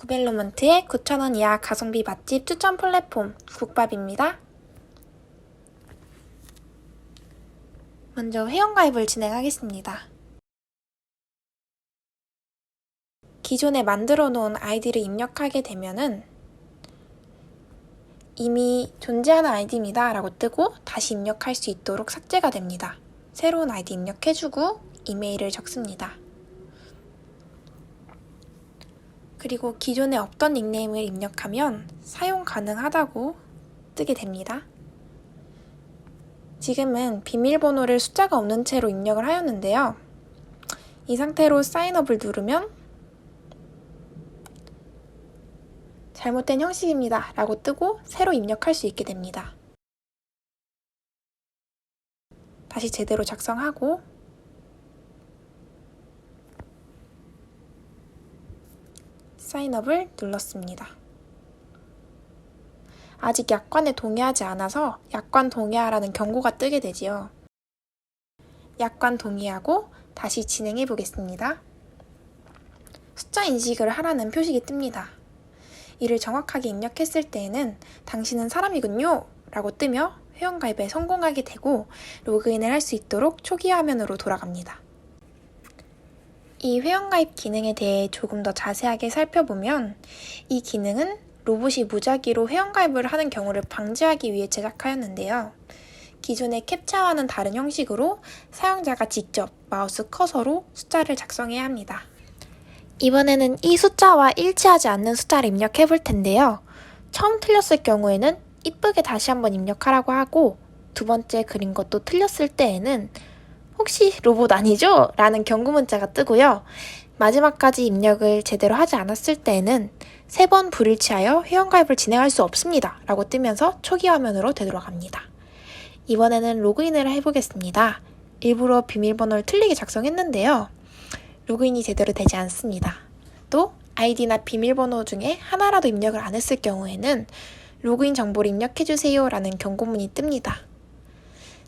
구벨로먼트의 9,000원 이하 가성비 맛집 추천 플랫폼 국밥입니다. 먼저 회원가입을 진행하겠습니다. 기존에 만들어 놓은 아이디를 입력하게 되면은 이미 존재하는 아이디입니다 라고 뜨고 다시 입력할 수 있도록 삭제가 됩니다. 새로운 아이디 입력해주고 이메일을 적습니다. 그리고 기존에 없던 닉네임을 입력하면 사용 가능하다고 뜨게 됩니다. 지금은 비밀번호를 숫자가 없는 채로 입력을 하였는데요. 이 상태로 사인업을 누르면 잘못된 형식입니다 라고 뜨고 새로 입력할 수 있게 됩니다. 다시 제대로 작성하고 사인업을 눌렀습니다. 아직 약관에 동의하지 않아서 약관 동의하라는 경고가 뜨게 되지요. 약관 동의하고 다시 진행해 보겠습니다. 숫자 인식을 하라는 표식이 뜹니다. 이를 정확하게 입력했을 때에는 당신은 사람이군요 라고 뜨며 회원가입에 성공하게 되고 로그인을 할 수 있도록 초기 화면으로 돌아갑니다. 이 회원가입 기능에 대해 조금 더 자세하게 살펴보면 이 기능은 로봇이 무작위로 회원가입을 하는 경우를 방지하기 위해 제작하였는데요. 기존의 캡처와는 다른 형식으로 사용자가 직접 마우스 커서로 숫자를 작성해야 합니다. 이번에는 이 숫자와 일치하지 않는 숫자를 입력해 볼 텐데요. 처음 틀렸을 경우에는 이쁘게 다시 한번 입력하라고 하고 두 번째 그린 것도 틀렸을 때에는 혹시 로봇 아니죠? 라는 경고 문자가 뜨고요. 마지막까지 입력을 제대로 하지 않았을 때에는 3번 불일치하여 회원가입을 진행할 수 없습니다. 라고 뜨면서 초기 화면으로 되돌아갑니다. 이번에는 로그인을 해보겠습니다. 일부러 비밀번호를 틀리게 작성했는데요. 로그인이 제대로 되지 않습니다. 또 아이디나 비밀번호 중에 하나라도 입력을 안 했을 경우에는 로그인 정보를 입력해주세요 라는 경고문이 뜹니다.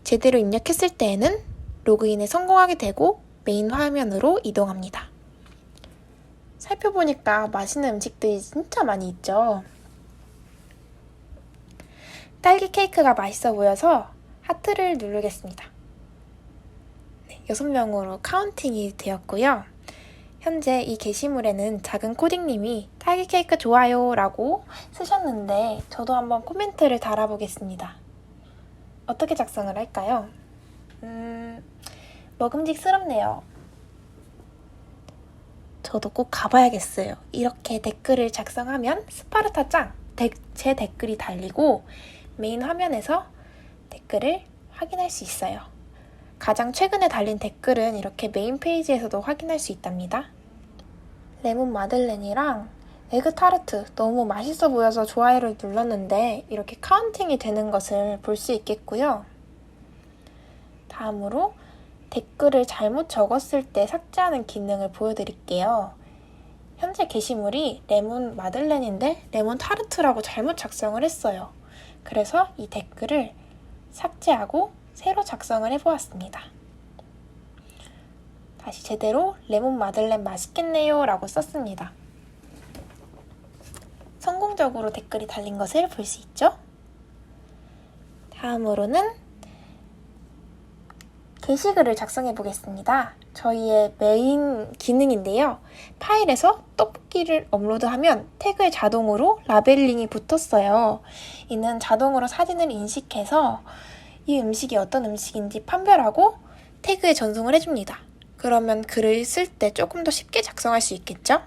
제대로 입력했을 때에는 로그인에 성공하게 되고 메인 화면으로 이동합니다. 살펴보니까 맛있는 음식들이 진짜 많이 있죠. 딸기 케이크가 맛있어 보여서 하트를 누르겠습니다. 6명으로 카운팅이 되었고요. 현재 이 게시물에는 작은 코딩님이 딸기 케이크 좋아요 라고 쓰셨는데 저도 한번 코멘트를 달아보겠습니다. 어떻게 작성을 할까요? 먹음직스럽네요. 저도 꼭 가봐야겠어요. 이렇게 댓글을 작성하면 스파르타 짱! 제 댓글이 달리고 메인 화면에서 댓글을 확인할 수 있어요. 가장 최근에 달린 댓글은 이렇게 메인 페이지에서도 확인할 수 있답니다. 레몬 마들렌이랑 에그 타르트 너무 맛있어 보여서 좋아요를 눌렀는데 이렇게 카운팅이 되는 것을 볼 수 있겠고요. 다음으로 댓글을 잘못 적었을 때 삭제하는 기능을 보여드릴게요. 현재 게시물이 레몬 마들렌인데 레몬 타르트라고 잘못 작성을 했어요. 그래서 이 댓글을 삭제하고 새로 작성을 해보았습니다. 다시 제대로 레몬 마들렌 맛있겠네요 라고 썼습니다. 성공적으로 댓글이 달린 것을 볼 수 있죠? 다음으로는 게시글을 작성해 보겠습니다. 저희의 메인 기능인데요. 파일에서 떡볶이를 업로드하면 태그에 자동으로 라벨링이 붙었어요. 이는 자동으로 사진을 인식해서 이 음식이 어떤 음식인지 판별하고 태그에 전송을 해줍니다. 그러면 글을 쓸 때 조금 더 쉽게 작성할 수 있겠죠?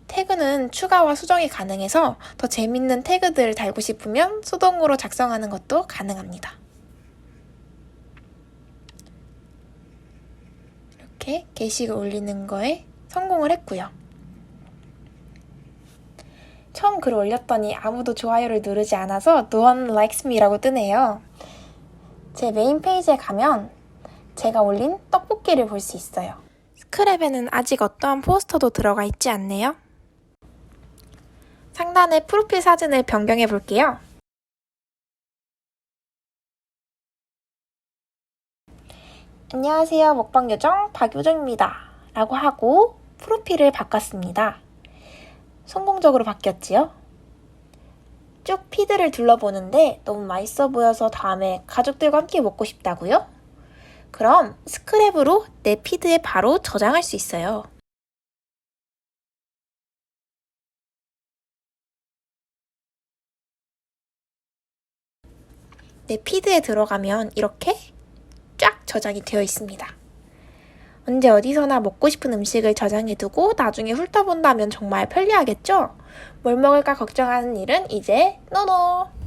태그는 추가와 수정이 가능해서 더 재밌는 태그들을 달고 싶으면 수동으로 작성하는 것도 가능합니다. 이렇게 게시글 올리는 거에 성공을 했고요. 처음 글 올렸더니 아무도 좋아요를 누르지 않아서 No one likes me 라고 뜨네요. 제 메인 페이지에 가면 제가 올린 떡볶이를 볼 수 있어요. 스크랩에는 아직 어떠한 포스터도 들어가 있지 않네요. 상단의 프로필 사진을 변경해 볼게요. 안녕하세요. 먹방요정 박요정입니다. 라고 하고 프로필을 바꿨습니다. 성공적으로 바뀌었지요. 쭉 피드를 둘러보는데 너무 맛있어 보여서 다음에 가족들과 함께 먹고 싶다고요? 그럼 스크랩으로 내 피드에 바로 저장할 수 있어요. 내 피드에 들어가면 이렇게 쫙 저장이 되어 있습니다. 언제 어디서나 먹고 싶은 음식을 저장해두고 나중에 훑어본다면 정말 편리하겠죠? 뭘 먹을까 걱정하는 일은 이제 노노!